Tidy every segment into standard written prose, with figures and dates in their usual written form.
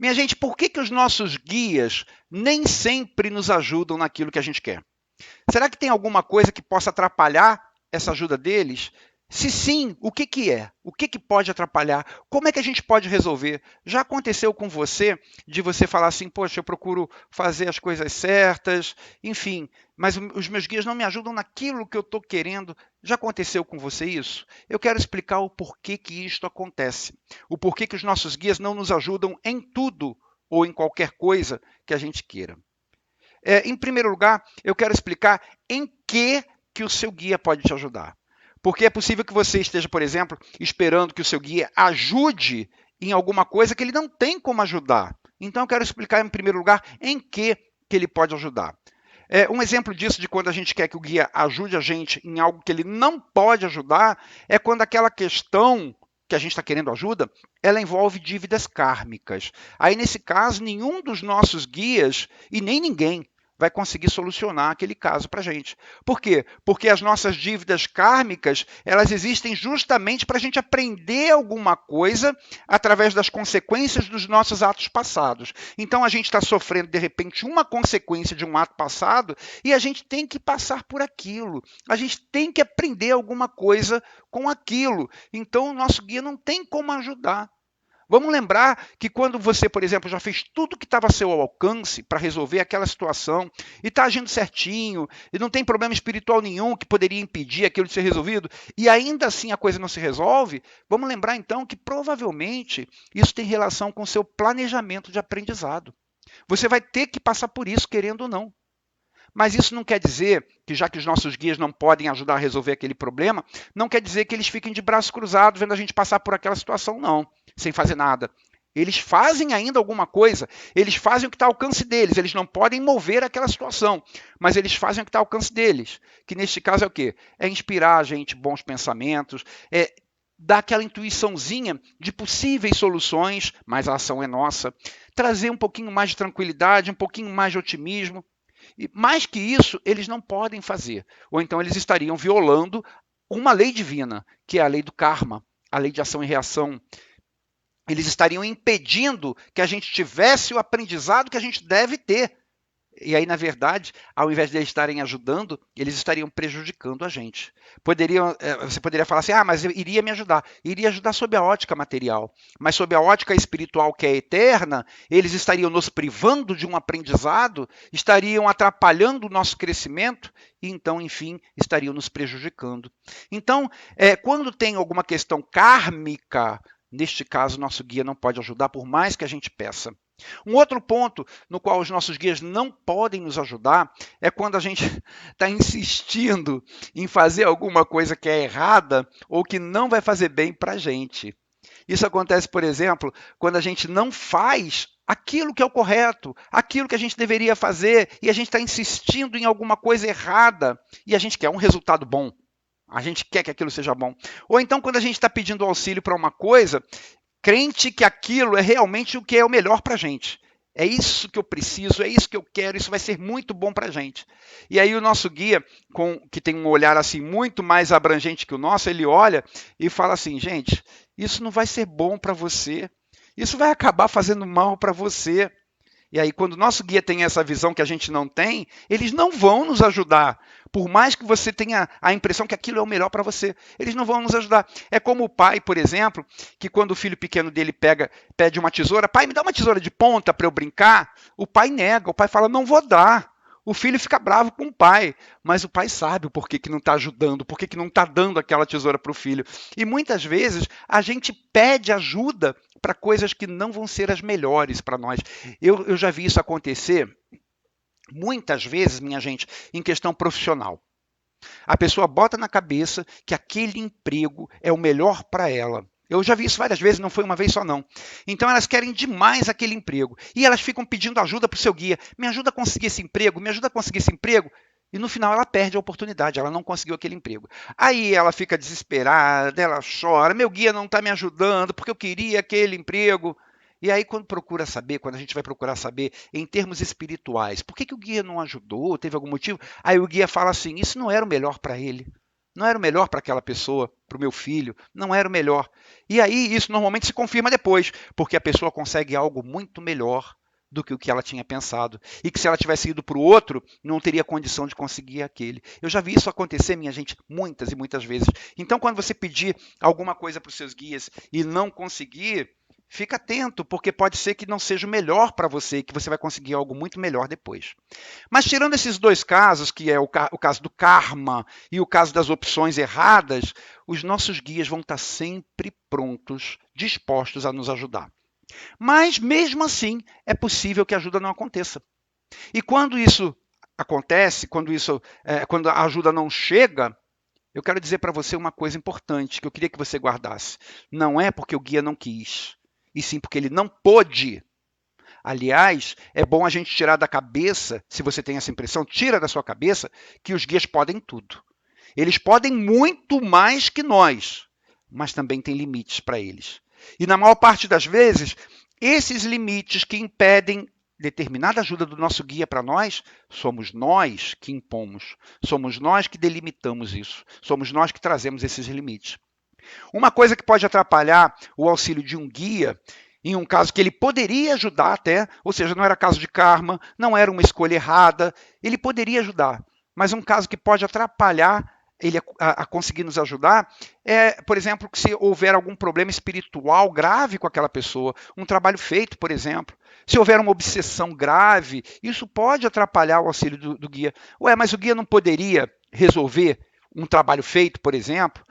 Minha gente, por que os nossos guias nem sempre nos ajudam naquilo que a gente quer? Será que tem alguma coisa que possa atrapalhar essa ajuda deles? Se sim, o que, que é? O que, que pode atrapalhar? Como é que a gente pode resolver? Já aconteceu com você de você falar assim, poxa, eu procuro fazer as coisas certas, enfim, mas os meus guias não me ajudam naquilo que eu estou querendo. Já aconteceu com você isso? Eu quero explicar o porquê que isto acontece. O porquê que os nossos guias não nos ajudam em tudo ou em qualquer coisa que a gente queira. Em primeiro lugar, eu quero explicar em que o seu guia pode te ajudar. Porque é possível que você esteja, por exemplo, esperando que o seu guia ajude em alguma coisa que ele não tem como ajudar. Então, eu quero explicar, em primeiro lugar, em que ele pode ajudar. Um exemplo disso, de quando a gente quer que o guia ajude a gente em algo que ele não pode ajudar, é quando aquela questão que a gente está querendo ajuda, ela envolve dívidas kármicas. Aí, nesse caso, nenhum dos nossos guias, e nem ninguém, vai conseguir solucionar aquele caso para a gente. Por quê? Porque as nossas dívidas kármicas, elas existem justamente para a gente aprender alguma coisa através das consequências dos nossos atos passados. Então, a gente está sofrendo, de repente, uma consequência de um ato passado e a gente tem que passar por aquilo. A gente tem que aprender alguma coisa com aquilo. Então, o nosso guia não tem como ajudar. Vamos lembrar que quando você, por exemplo, já fez tudo que estava a seu alcance para resolver aquela situação e está agindo certinho e não tem problema espiritual nenhum que poderia impedir aquilo de ser resolvido e ainda assim a coisa não se resolve, vamos lembrar então que provavelmente isso tem relação com o seu planejamento de aprendizado. Você vai ter que passar por isso, querendo ou não. Mas isso não quer dizer que, já que os nossos guias não podem ajudar a resolver aquele problema, não quer dizer que eles fiquem de braços cruzados vendo a gente passar por aquela situação, não, sem fazer nada. Eles fazem ainda alguma coisa, eles fazem o que está ao alcance deles, eles não podem mover aquela situação, mas eles fazem o que está ao alcance deles, que neste caso é o quê? É inspirar a gente bons pensamentos, dar aquela intuiçãozinha de possíveis soluções, mas a ação é nossa, trazer um pouquinho mais de tranquilidade, um pouquinho mais de otimismo. E mais que isso, eles não podem fazer. Ou então eles estariam violando uma lei divina, que é a lei do karma, a lei de ação e reação. Eles estariam impedindo que a gente tivesse o aprendizado que a gente deve ter. E aí, na verdade, ao invés de eles estarem ajudando, eles estariam prejudicando a gente. Você poderia falar assim, mas eu iria me ajudar. Iria ajudar sob a ótica material. Mas sob a ótica espiritual, que é eterna, eles estariam nos privando de um aprendizado, estariam atrapalhando o nosso crescimento, e então, enfim, estariam nos prejudicando. Então, quando tem alguma questão kármica, neste caso, nosso guia não pode ajudar, por mais que a gente peça. Um outro ponto no qual os nossos guias não podem nos ajudar é quando a gente está insistindo em fazer alguma coisa que é errada ou que não vai fazer bem para a gente. Isso acontece, por exemplo, quando a gente não faz aquilo que é o correto, aquilo que a gente deveria fazer, e a gente está insistindo em alguma coisa errada e a gente quer um resultado bom. A gente quer que aquilo seja bom. Ou então, quando a gente está pedindo auxílio para uma coisa, crente que aquilo é realmente o que é o melhor para a gente. É isso que eu preciso, é isso que eu quero, isso vai ser muito bom para a gente. E aí o nosso guia, que tem um olhar assim muito mais abrangente que o nosso, ele olha e fala assim, gente, isso não vai ser bom para você, isso vai acabar fazendo mal para você. E aí, quando o nosso guia tem essa visão que a gente não tem, eles não vão nos ajudar. Por mais que você tenha a impressão que aquilo é o melhor para você, eles não vão nos ajudar. É como o pai, por exemplo, que quando o filho pequeno dele pede uma tesoura, pai, me dá uma tesoura de ponta para eu brincar, o pai nega, o pai fala, não vou dar. O filho fica bravo com o pai, mas o pai sabe o porquê que não está ajudando, porquê que não está dando aquela tesoura para o filho. E muitas vezes a gente pede ajuda para coisas que não vão ser as melhores para nós. Eu já vi isso acontecer muitas vezes, minha gente, em questão profissional. A pessoa bota na cabeça que aquele emprego é o melhor para ela. Eu já vi isso várias vezes, não foi uma vez só não. Então elas querem demais aquele emprego. E elas ficam pedindo ajuda para o seu guia. Me ajuda a conseguir esse emprego, me ajuda a conseguir esse emprego. E no final ela perde a oportunidade, ela não conseguiu aquele emprego. Aí ela fica desesperada, ela chora, meu guia não está me ajudando porque eu queria aquele emprego. E aí quando a gente vai procurar saber em termos espirituais, por que o guia não ajudou, teve algum motivo? Aí o guia fala assim, isso não era o melhor para ele. Não era o melhor para aquela pessoa, para o meu filho, não era o melhor. E aí isso normalmente se confirma depois, porque a pessoa consegue algo muito melhor do que o que ela tinha pensado. E que se ela tivesse ido para o outro, não teria condição de conseguir aquele. Eu já vi isso acontecer, minha gente, muitas e muitas vezes. Então, quando você pedir alguma coisa para os seus guias e não conseguir, fica atento, porque pode ser que não seja o melhor para você, que você vai conseguir algo muito melhor depois. Mas tirando esses dois casos, que é o caso do karma e o caso das opções erradas, os nossos guias vão estar sempre prontos, dispostos a nos ajudar. Mas, mesmo assim, é possível que a ajuda não aconteça. E quando isso acontece, quando a ajuda não chega, eu quero dizer para você uma coisa importante que eu queria que você guardasse. Não é porque o guia não quis, e sim porque ele não pôde. Aliás, é bom a gente tirar da cabeça, se você tem essa impressão, tira da sua cabeça que os guias podem tudo. Eles podem muito mais que nós, mas também tem limites para eles. E na maior parte das vezes, esses limites que impedem determinada ajuda do nosso guia para nós, somos nós que impomos, somos nós que delimitamos isso, somos nós que trazemos esses limites. Uma coisa que pode atrapalhar o auxílio de um guia, em um caso que ele poderia ajudar até, ou seja, não era caso de karma, não era uma escolha errada, ele poderia ajudar, mas um caso que pode atrapalhar ele a conseguir nos ajudar é, por exemplo, que se houver algum problema espiritual grave com aquela pessoa, um trabalho feito, por exemplo, se houver uma obsessão grave, isso pode atrapalhar o auxílio do guia. Ué, mas o guia não poderia resolver um trabalho feito, por exemplo,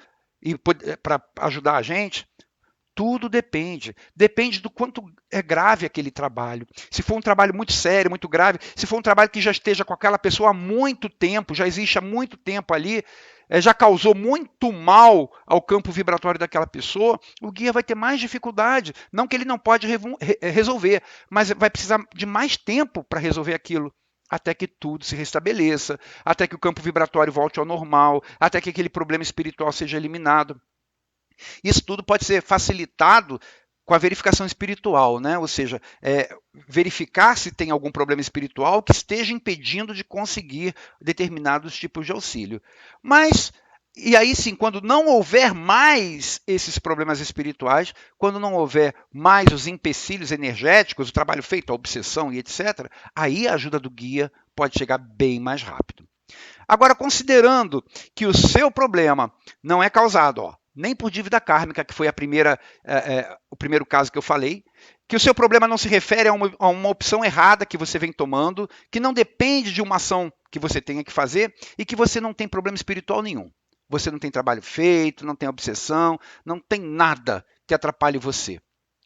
para ajudar a gente? Tudo depende. Depende do quanto é grave aquele trabalho. Se for um trabalho muito sério, muito grave, se for um trabalho que já esteja com aquela pessoa há muito tempo, já existe há muito tempo ali, já causou muito mal ao campo vibratório daquela pessoa, o guia vai ter mais dificuldade. Não que ele não pode resolver, mas vai precisar de mais tempo para resolver aquilo. Até que tudo se restabeleça, até que o campo vibratório volte ao normal, até que aquele problema espiritual seja eliminado. Isso tudo pode ser facilitado com a verificação espiritual, né? Ou seja, verificar se tem algum problema espiritual que esteja impedindo de conseguir determinados tipos de auxílio. Mas, e aí sim, quando não houver mais esses problemas espirituais, quando não houver mais os empecilhos energéticos, o trabalho feito, a obsessão e etc., aí a ajuda do guia pode chegar bem mais rápido. Agora, considerando que o seu problema não é causado, nem por dívida kármica, que foi o primeiro caso que eu falei, que o seu problema não se refere a uma opção errada que você vem tomando, que não depende de uma ação que você tenha que fazer e que você não tem problema espiritual nenhum. Você não tem trabalho feito, não tem obsessão, não tem nada que atrapalhe você.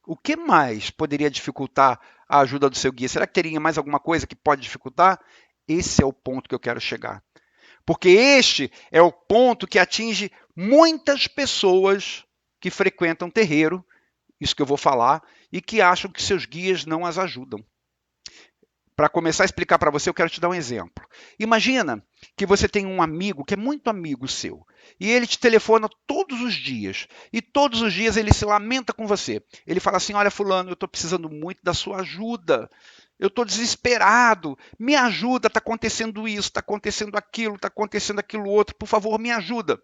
O que mais poderia dificultar a ajuda do seu guia? Será que teria mais alguma coisa que pode dificultar? Esse é o ponto que eu quero chegar. Porque este é o ponto que atinge muitas pessoas que frequentam terreiro, isso que eu vou falar, e que acham que seus guias não as ajudam. Para começar a explicar para você, eu quero te dar um exemplo. Imagina que você tem um amigo que é muito amigo seu, e ele te telefona todos os dias, e todos os dias ele se lamenta com você. Ele fala assim, olha fulano, eu estou precisando muito da sua ajuda. Eu estou desesperado, me ajuda, está acontecendo isso, está acontecendo aquilo outro, por favor, me ajuda.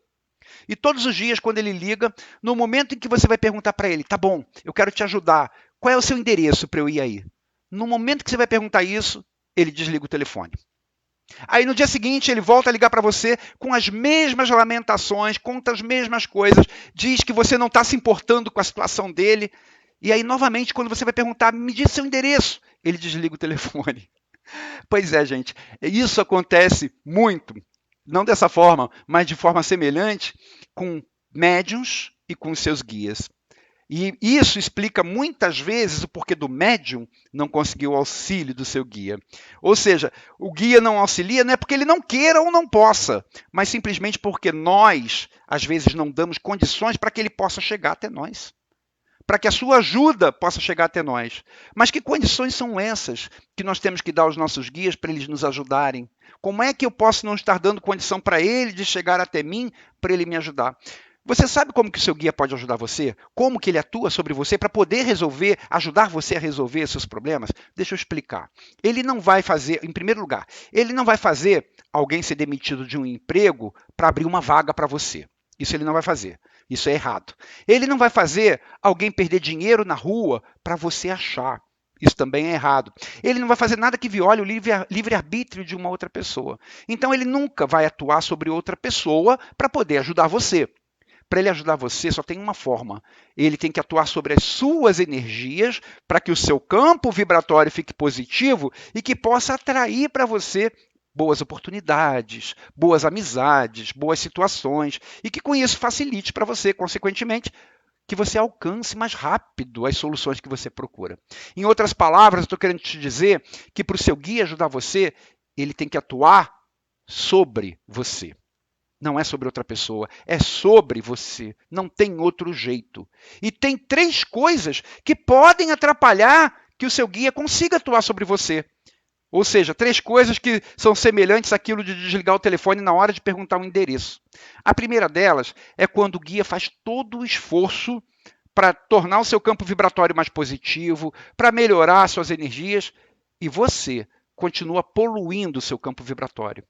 E todos os dias, quando ele liga, no momento em que você vai perguntar para ele, tá bom, eu quero te ajudar, qual é o seu endereço para eu ir aí? No momento que você vai perguntar isso, ele desliga o telefone. Aí no dia seguinte ele volta a ligar para você com as mesmas lamentações, conta as mesmas coisas, diz que você não está se importando com a situação dele. E aí, novamente, quando você vai perguntar, me diz seu endereço, ele desliga o telefone. Pois é, gente, isso acontece muito, não dessa forma, mas de forma semelhante, com médiuns e com seus guias. E isso explica muitas vezes o porquê do médium não conseguir o auxílio do seu guia. Ou seja, o guia não auxilia não é porque ele não queira ou não possa, mas simplesmente porque nós, às vezes, não damos condições para que ele possa chegar até nós. Para que a sua ajuda possa chegar até nós. Mas que condições são essas que nós temos que dar aos nossos guias para eles nos ajudarem? Como é que eu posso não estar dando condição para ele de chegar até mim, para ele me ajudar? Você sabe como que o seu guia pode ajudar você? Como que ele atua sobre você para poder resolver, ajudar você a resolver seus problemas? Deixa eu explicar. Ele não vai fazer, em primeiro lugar, ele não vai fazer alguém ser demitido de um emprego para abrir uma vaga para você. Isso ele não vai fazer. Isso é errado. Ele não vai fazer alguém perder dinheiro na rua para você achar. Isso também é errado. Ele não vai fazer nada que viole o livre-arbítrio de uma outra pessoa. Então, ele nunca vai atuar sobre outra pessoa para poder ajudar você. Para ele ajudar você, só tem uma forma. Ele tem que atuar sobre as suas energias para que o seu campo vibratório fique positivo e que possa atrair para você boas oportunidades, boas amizades, boas situações e que com isso facilite para você, consequentemente, que você alcance mais rápido as soluções que você procura. Em outras palavras, eu estou querendo te dizer que para o seu guia ajudar você, ele tem que atuar sobre você. Não é sobre outra pessoa, é sobre você. Não tem outro jeito. E tem 3 coisas que podem atrapalhar que o seu guia consiga atuar sobre você. Ou seja, 3 coisas que são semelhantes àquilo de desligar o telefone na hora de perguntar o endereço. A primeira delas é quando o guia faz todo o esforço para tornar o seu campo vibratório mais positivo, para melhorar suas energias, e você continua poluindo o seu campo vibratório.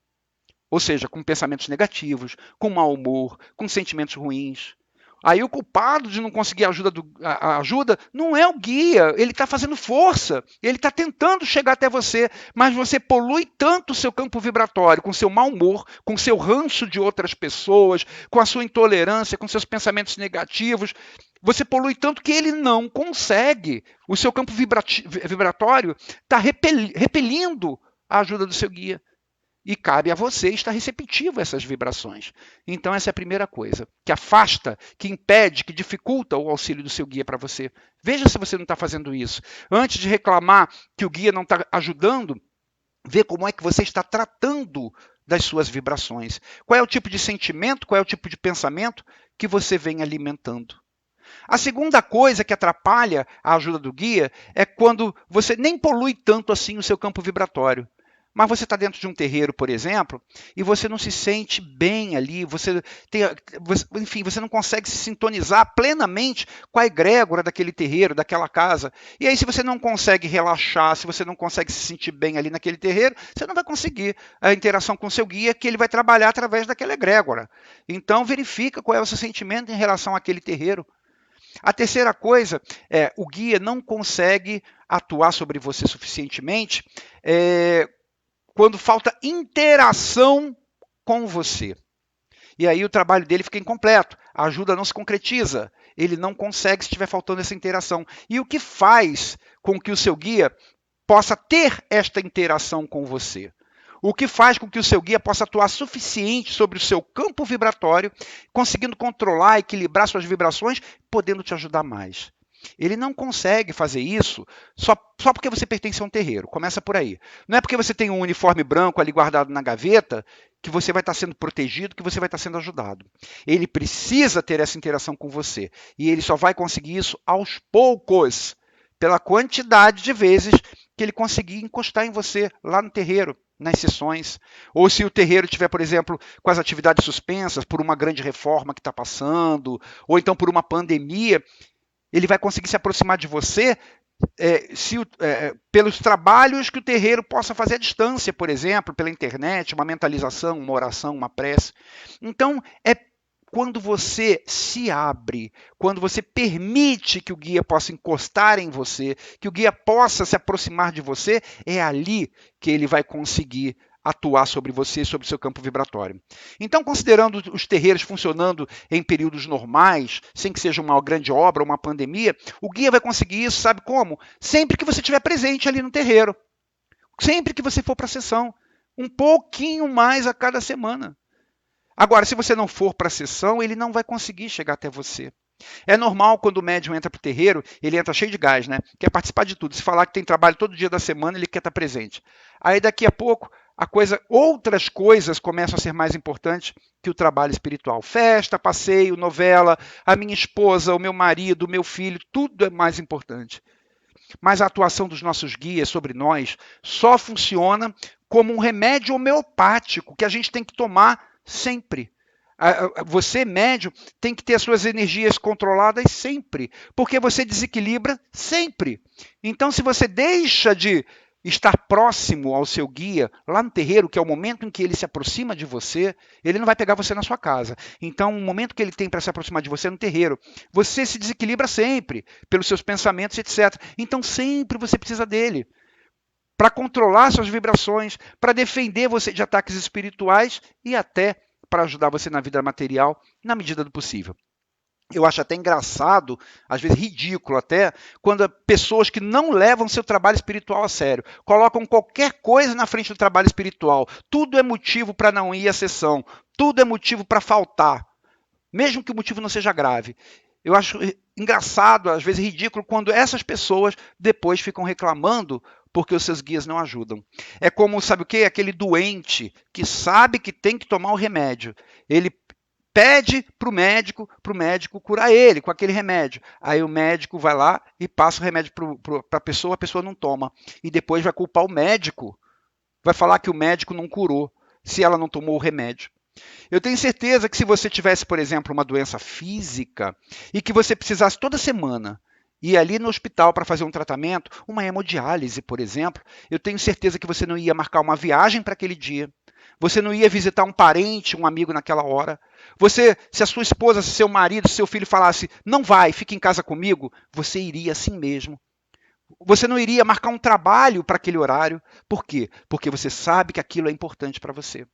Ou seja, com pensamentos negativos, com mau humor, com sentimentos ruins. Aí o culpado de não conseguir a ajuda não é o guia, ele está fazendo força, ele está tentando chegar até você, mas você polui tanto o seu campo vibratório, com seu mau humor, com seu ranço de outras pessoas, com a sua intolerância, com seus pensamentos negativos, você polui tanto que ele não consegue. O seu campo vibratório está repelindo a ajuda do seu guia. E cabe a você estar receptivo a essas vibrações. Então, essa é a primeira coisa, que afasta, que impede, que dificulta o auxílio do seu guia para você. Veja se você não está fazendo isso. Antes de reclamar que o guia não está ajudando, vê como é que você está tratando das suas vibrações. Qual é o tipo de sentimento, qual é o tipo de pensamento que você vem alimentando. A segunda coisa que atrapalha a ajuda do guia é quando você nem polui tanto assim o seu campo vibratório. Mas você está dentro de um terreiro, por exemplo, e você não se sente bem ali, enfim, você não consegue se sintonizar plenamente com a egrégora daquele terreiro, daquela casa. E aí, se você não consegue relaxar, se você não consegue se sentir bem ali naquele terreiro, você não vai conseguir a interação com o seu guia, que ele vai trabalhar através daquela egrégora. Então, verifica qual é o seu sentimento em relação àquele terreiro. A terceira coisa é, o guia não consegue atuar sobre você suficientemente quando falta interação com você. E aí o trabalho dele fica incompleto, a ajuda não se concretiza, ele não consegue se estiver faltando essa interação. E o que faz com que o seu guia possa ter esta interação com você? O que faz com que o seu guia possa atuar suficiente sobre o seu campo vibratório, conseguindo controlar, equilibrar suas vibrações, podendo te ajudar mais. Ele não consegue fazer isso só porque você pertence a um terreiro. Começa por aí. Não é porque você tem um uniforme branco ali guardado na gaveta que você vai estar sendo protegido, que você vai estar sendo ajudado. Ele precisa ter essa interação com você. E ele só vai conseguir isso aos poucos, pela quantidade de vezes que ele conseguir encostar em você lá no terreiro, nas sessões. Ou se o terreiro tiver, por exemplo, com as atividades suspensas por uma grande reforma que está passando, ou então por uma pandemia, ele vai conseguir se aproximar de você pelos trabalhos que o terreiro possa fazer à distância, por exemplo, pela internet, uma mentalização, uma oração, uma prece. Então, é quando você se abre, quando você permite que o guia possa encostar em você, que o guia possa se aproximar de você, é ali que ele vai conseguir atuar sobre você, sobre o seu campo vibratório. Então, considerando os terreiros funcionando em períodos normais, sem que seja uma grande obra ou uma pandemia, o guia vai conseguir isso, sabe como? Sempre que você estiver presente ali no terreiro. Sempre que você for para a sessão. Um pouquinho mais a cada semana. Agora, se você não for para a sessão, ele não vai conseguir chegar até você. É normal quando o médium entra para o terreiro, ele entra cheio de gás, né? Quer participar de tudo. Se falar que tem trabalho todo dia da semana, ele quer estar presente. Aí daqui a pouco, outras coisas começam a ser mais importantes que o trabalho espiritual. Festa, passeio, novela, a minha esposa, o meu marido, o meu filho, tudo é mais importante. Mas a atuação dos nossos guias sobre nós só funciona como um remédio homeopático que a gente tem que tomar sempre. Você, médium, tem que ter as suas energias controladas sempre, porque você desequilibra sempre. Então, se você deixa de estar próximo ao seu guia, lá no terreiro, que é o momento em que ele se aproxima de você, ele não vai pegar você na sua casa. Então, o momento que ele tem para se aproximar de você é no terreiro. Você se desequilibra sempre, pelos seus pensamentos, etc. Então, sempre você precisa dele para controlar suas vibrações, para defender você de ataques espirituais e até para ajudar você na vida material, na medida do possível. Eu acho até engraçado, às vezes ridículo até, quando pessoas que não levam seu trabalho espiritual a sério, colocam qualquer coisa na frente do trabalho espiritual. Tudo é motivo para não ir à sessão, tudo é motivo para faltar, mesmo que o motivo não seja grave. Eu acho engraçado, às vezes ridículo, quando essas pessoas depois ficam reclamando porque os seus guias não ajudam. É como, sabe o quê? Aquele doente que sabe que tem que tomar o remédio. Ele pede para o médico curar ele com aquele remédio. Aí o médico vai lá e passa o remédio para a pessoa não toma. E depois vai culpar o médico. Vai falar que o médico não curou, se ela não tomou o remédio. Eu tenho certeza que se você tivesse, por exemplo, uma doença física e que você precisasse toda semana ir ali no hospital para fazer um tratamento, uma hemodiálise, por exemplo, eu tenho certeza que você não ia marcar uma viagem para aquele dia. Você não ia visitar um parente, um amigo naquela hora. Se a sua esposa, se seu marido, se seu filho falasse, não vai, fica em casa comigo, você iria assim mesmo. Você não iria marcar um trabalho para aquele horário. Por quê? Porque você sabe que aquilo é importante para você.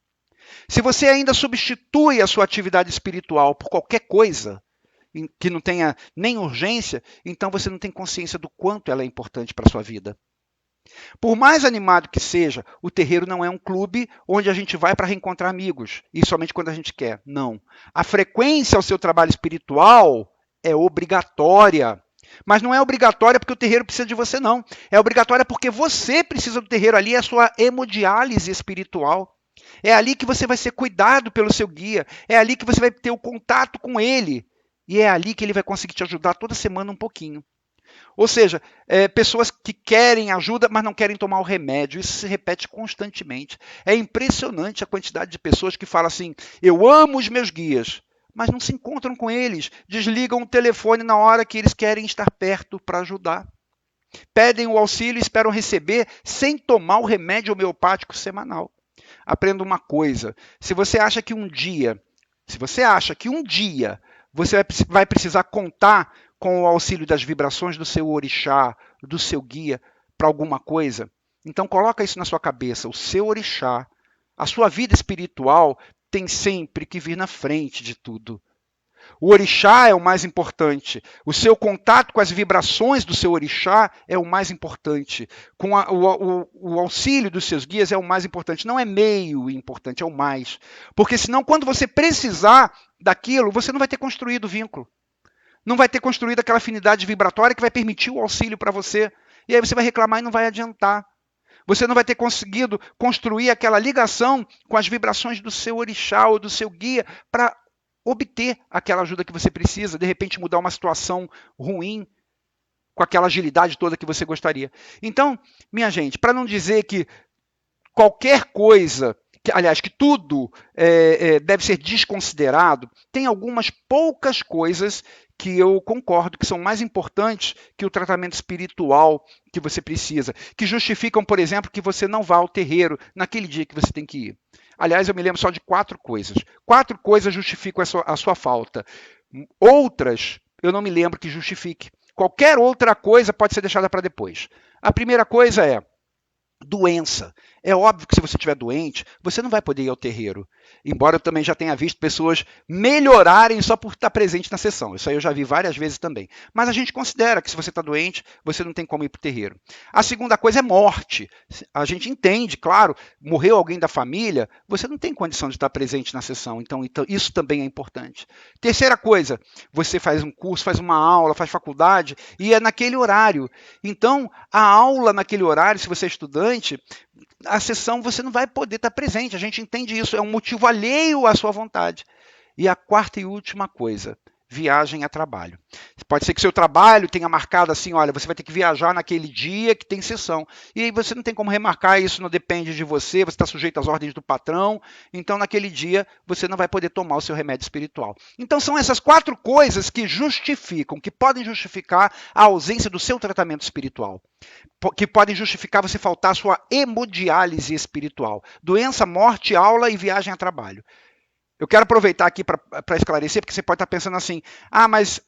Se você ainda substitui a sua atividade espiritual por qualquer coisa que não tenha nem urgência, então você não tem consciência do quanto ela é importante para a sua vida. Por mais animado que seja, o terreiro não é um clube onde a gente vai para reencontrar amigos, e somente quando a gente quer. Não. A frequência ao seu trabalho espiritual é obrigatória. Mas não é obrigatória porque o terreiro precisa de você, não. É obrigatória porque você precisa do terreiro ali, é a sua hemodiálise espiritual. É ali que você vai ser cuidado pelo seu guia. É ali que você vai ter o contato com ele. E é ali que ele vai conseguir te ajudar toda semana um pouquinho. Ou seja, pessoas que querem ajuda, mas não querem tomar o remédio. Isso se repete constantemente. É impressionante a quantidade de pessoas que falam assim, eu amo os meus guias, mas não se encontram com eles. Desligam o telefone na hora que eles querem estar perto para ajudar. Pedem o auxílio e esperam receber sem tomar o remédio homeopático semanal. Aprenda uma coisa, se você acha que um dia você vai precisar contar com o auxílio das vibrações do seu orixá, do seu guia, para alguma coisa, então coloca isso na sua cabeça, o seu orixá, a sua vida espiritual tem sempre que vir na frente de tudo. O orixá é o mais importante. O seu contato com as vibrações do seu orixá é o mais importante. O auxílio dos seus guias é o mais importante. Não é meio importante, é o mais. Porque senão, quando você precisar daquilo, você não vai ter construído o vínculo. Não vai ter construído aquela afinidade vibratória que vai permitir o auxílio para você. E aí você vai reclamar e não vai adiantar. Você não vai ter conseguido construir aquela ligação com as vibrações do seu orixá ou do seu guia para obter aquela ajuda que você precisa, de repente mudar uma situação ruim com aquela agilidade toda que você gostaria. Então, minha gente, para não dizer que qualquer coisa, que tudo deve ser desconsiderado, tem algumas poucas coisas que eu concordo que são mais importantes que o tratamento espiritual que você precisa, que justificam, por exemplo, que você não vá ao terreiro naquele dia que você tem que ir. Aliás, eu me lembro só de 4 coisas. 4 coisas justificam a sua falta. Outras, eu não me lembro que justifique. Qualquer outra coisa pode ser deixada para depois. A primeira coisa é doença. É óbvio que se você estiver doente, você não vai poder ir ao terreiro. Embora eu também já tenha visto pessoas melhorarem só por estar presente na sessão. Isso aí eu já vi várias vezes também. Mas a gente considera que se você está doente, você não tem como ir para o terreiro. A segunda coisa é morte. A gente entende, claro, morreu alguém da família, você não tem condição de estar presente na sessão. Então isso também é importante. Terceira coisa, você faz um curso, faz uma aula, faz faculdade e é naquele horário. Então, a aula naquele horário, se você é estudante, a sessão você não vai poder estar presente. A gente entende isso, é um motivo alheio à sua vontade. E a quarta e última coisa, viagem a trabalho. Pode ser que seu trabalho tenha marcado assim, olha, você vai ter que viajar naquele dia que tem sessão. E aí você não tem como remarcar, isso não depende de você está sujeito às ordens do patrão, então naquele dia você não vai poder tomar o seu remédio espiritual. Então são essas 4 coisas que justificam, que podem justificar a ausência do seu tratamento espiritual, que podem justificar você faltar a sua hemodiálise espiritual. Doença, morte, aula e viagem a trabalho. Eu quero aproveitar aqui para esclarecer, porque você pode estar pensando assim, mas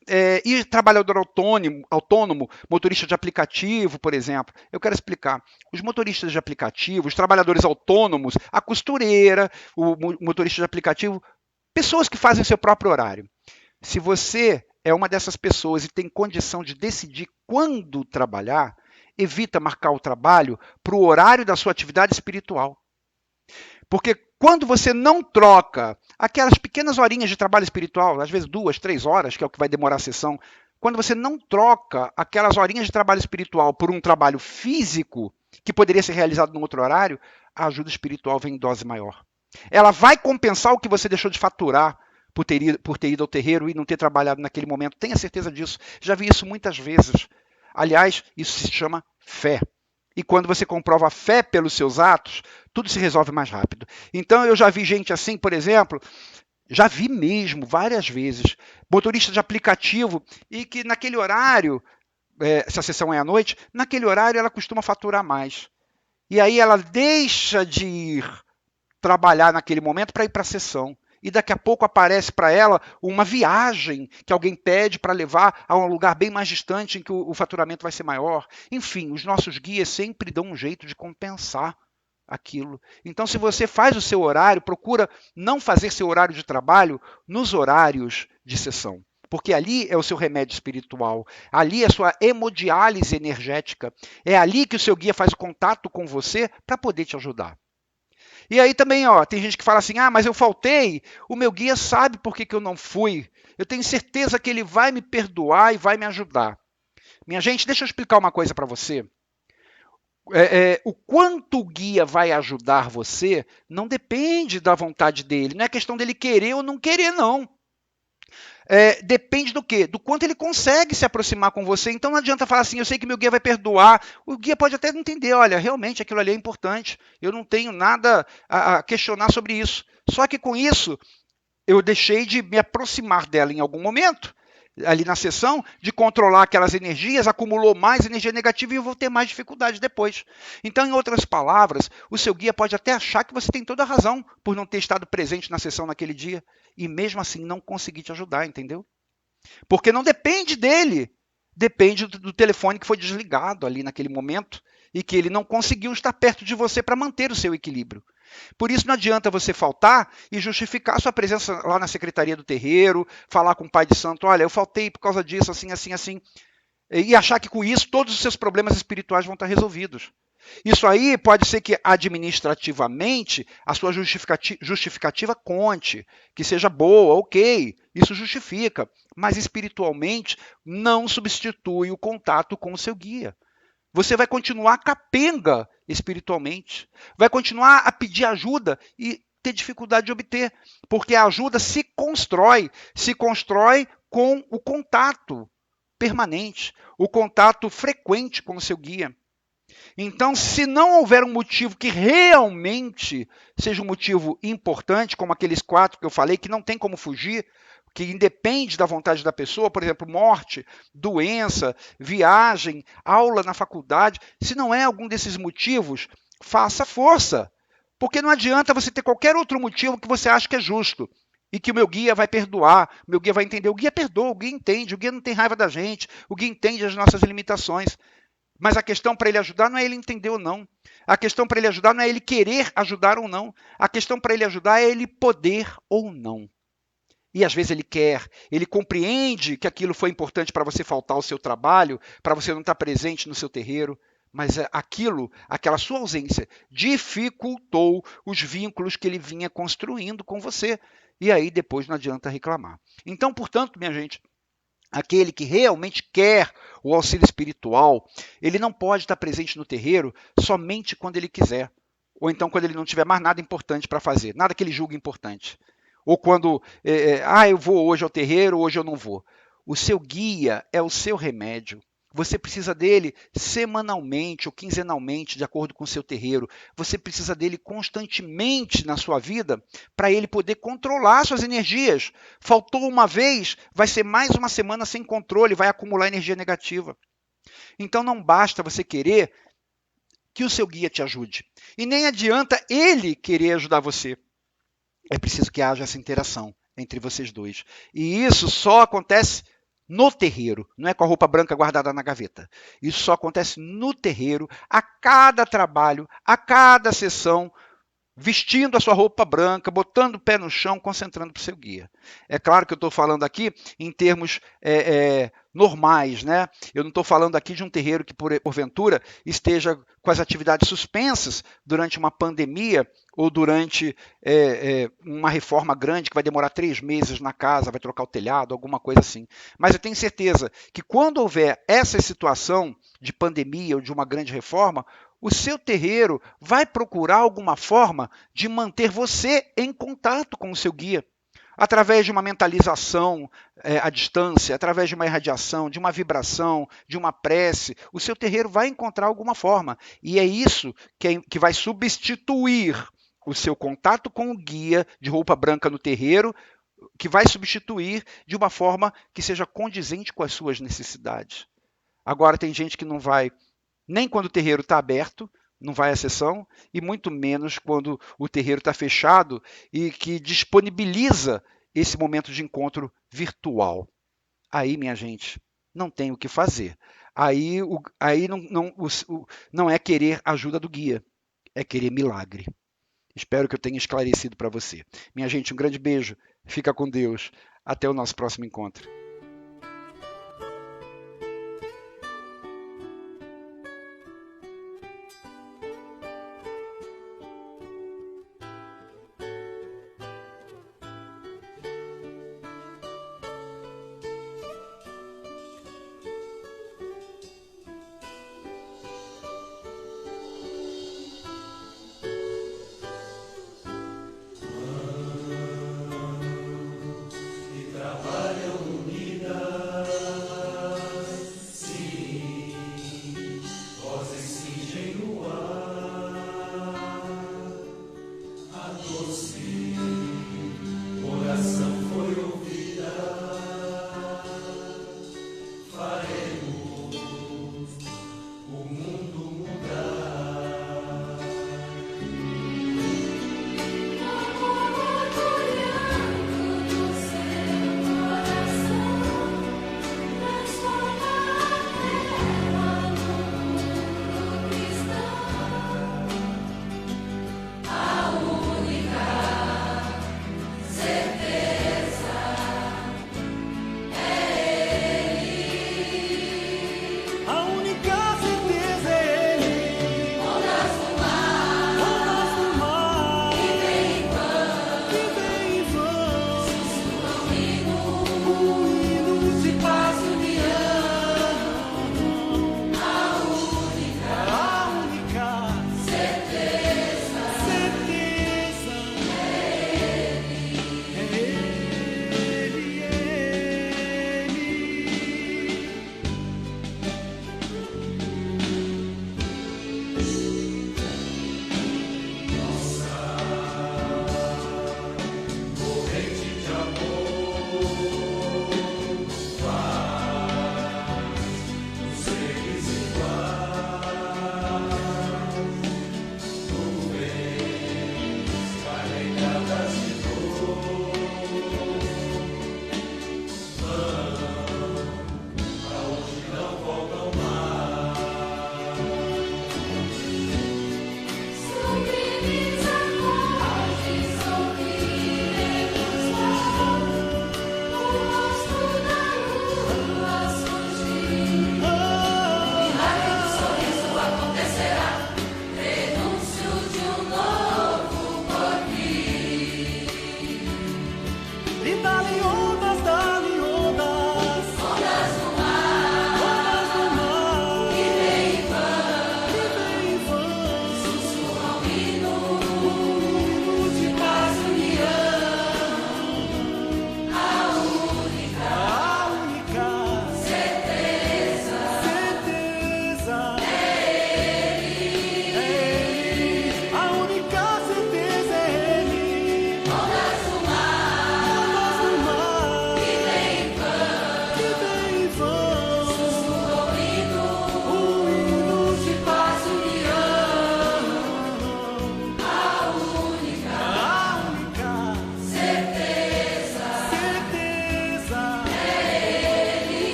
e trabalhador autônomo, motorista de aplicativo, por exemplo? Eu quero explicar. Os motoristas de aplicativo, os trabalhadores autônomos, a costureira, o motorista de aplicativo, pessoas que fazem seu próprio horário. Se você é uma dessas pessoas e tem condição de decidir quando trabalhar, evita marcar o trabalho para o horário da sua atividade espiritual. Porque quando você não troca aquelas pequenas horinhas de trabalho espiritual, às vezes 2, 3 horas, que é o que vai demorar a sessão, quando você não troca aquelas horinhas de trabalho espiritual por um trabalho físico, que poderia ser realizado num outro horário, a ajuda espiritual vem em dose maior. Ela vai compensar o que você deixou de faturar por ter ido ao terreiro e não ter trabalhado naquele momento. Tenha certeza disso. Já vi isso muitas vezes. Aliás, isso se chama fé. E quando você comprova a fé pelos seus atos, tudo se resolve mais rápido. Então eu já vi gente assim, por exemplo, já vi mesmo várias vezes, motorista de aplicativo, e que naquele horário, se a sessão é à noite, naquele horário ela costuma faturar mais. E aí ela deixa de ir trabalhar naquele momento para ir para a sessão. E daqui a pouco aparece para ela uma viagem que alguém pede para levar a um lugar bem mais distante em que o faturamento vai ser maior. Enfim, os nossos guias sempre dão um jeito de compensar aquilo. Então, se você faz o seu horário, procura não fazer seu horário de trabalho nos horários de sessão. Porque ali é o seu remédio espiritual, ali é a sua hemodiálise energética, é ali que o seu guia faz o contato com você para poder te ajudar. E aí também, tem gente que fala assim, mas eu faltei, o meu guia sabe por que eu não fui, eu tenho certeza que ele vai me perdoar e vai me ajudar. Minha gente, deixa eu explicar uma coisa para você. O quanto o guia vai ajudar você não depende da vontade dele, não é questão dele querer ou não querer, não. Depende do quê? Do quanto ele consegue se aproximar com você. Então não adianta falar assim, eu sei que meu guia vai perdoar. O guia pode até não entender, olha, realmente aquilo ali é importante. Eu não tenho nada a questionar sobre isso. Só que com isso, eu deixei de me aproximar dela em algum momento, ali na sessão, de controlar aquelas energias, acumulou mais energia negativa e eu vou ter mais dificuldade depois. Então, em outras palavras, o seu guia pode até achar que você tem toda a razão por não ter estado presente na sessão naquele dia e mesmo assim não conseguir te ajudar, entendeu? Porque não depende dele, depende do telefone que foi desligado ali naquele momento e que ele não conseguiu estar perto de você para manter o seu equilíbrio. Por isso não adianta você faltar e justificar sua presença lá na secretaria do terreiro, falar com o pai de santo, olha, eu faltei por causa disso, assim, assim, assim, e achar que com isso todos os seus problemas espirituais vão estar resolvidos. Isso aí pode ser que administrativamente a sua justificativa conte, que seja boa, ok, isso justifica, mas espiritualmente não substitui o contato com o seu guia. Você vai continuar capenga espiritualmente, vai continuar a pedir ajuda e ter dificuldade de obter, porque a ajuda se constrói com o contato permanente, o contato frequente com o seu guia. Então, se não houver um motivo que realmente seja um motivo importante, como aqueles 4 que eu falei, que não tem como fugir, que independe da vontade da pessoa, por exemplo, morte, doença, viagem, aula na faculdade, se não é algum desses motivos, faça força. Porque não adianta você ter qualquer outro motivo que você acha que é justo e que o meu guia vai perdoar, o meu guia vai entender. O guia perdoa, o guia entende, o guia não tem raiva da gente, o guia entende as nossas limitações. Mas a questão para ele ajudar não é ele entender ou não. A questão para ele ajudar não é ele querer ajudar ou não. A questão para ele ajudar é ele poder ou não. E às vezes ele quer, ele compreende que aquilo foi importante para você faltar ao seu trabalho, para você não estar presente no seu terreiro, mas aquela sua ausência, dificultou os vínculos que ele vinha construindo com você. E aí depois não adianta reclamar. Então, portanto, minha gente, aquele que realmente quer o auxílio espiritual, ele não pode estar presente no terreiro somente quando ele quiser, ou então quando ele não tiver mais nada importante para fazer, nada que ele julgue importante. ou quando eu vou hoje ao terreiro, hoje eu não vou. O seu guia é o seu remédio. Você precisa dele semanalmente ou quinzenalmente, de acordo com o seu terreiro. Você precisa dele constantemente na sua vida para ele poder controlar suas energias. Faltou uma vez, vai ser mais uma semana sem controle, vai acumular energia negativa. Então não basta você querer que o seu guia te ajude. E nem adianta ele querer ajudar você. É preciso que haja essa interação entre vocês dois. E isso só acontece no terreiro, não é com a roupa branca guardada na gaveta. Isso só acontece no terreiro, a cada trabalho, a cada sessão, vestindo a sua roupa branca, botando o pé no chão, concentrando para o seu guia. É claro que eu estou falando aqui em termos normais, né? Eu não estou falando aqui de um terreiro que, porventura, esteja com as atividades suspensas durante uma pandemia ou durante uma reforma grande que vai demorar 3 meses na casa, vai trocar o telhado, alguma coisa assim. Mas eu tenho certeza que quando houver essa situação de pandemia ou de uma grande reforma, o seu terreiro vai procurar alguma forma de manter você em contato com o seu guia. Através de uma mentalização à distância, através de uma irradiação, de uma vibração, de uma prece, o seu terreiro vai encontrar alguma forma. E é isso que vai substituir o seu contato com o guia de roupa branca no terreiro, que vai substituir de uma forma que seja condizente com as suas necessidades. Agora, tem gente que não vai nem quando o terreiro está aberto, não vai à sessão, e muito menos quando o terreiro está fechado e que disponibiliza esse momento de encontro virtual. Aí, minha gente, não tem o que fazer. Aí não é querer ajuda do guia, é querer milagre. Espero que eu tenha esclarecido para você. Minha gente, um grande beijo, fica com Deus. Até o nosso próximo encontro.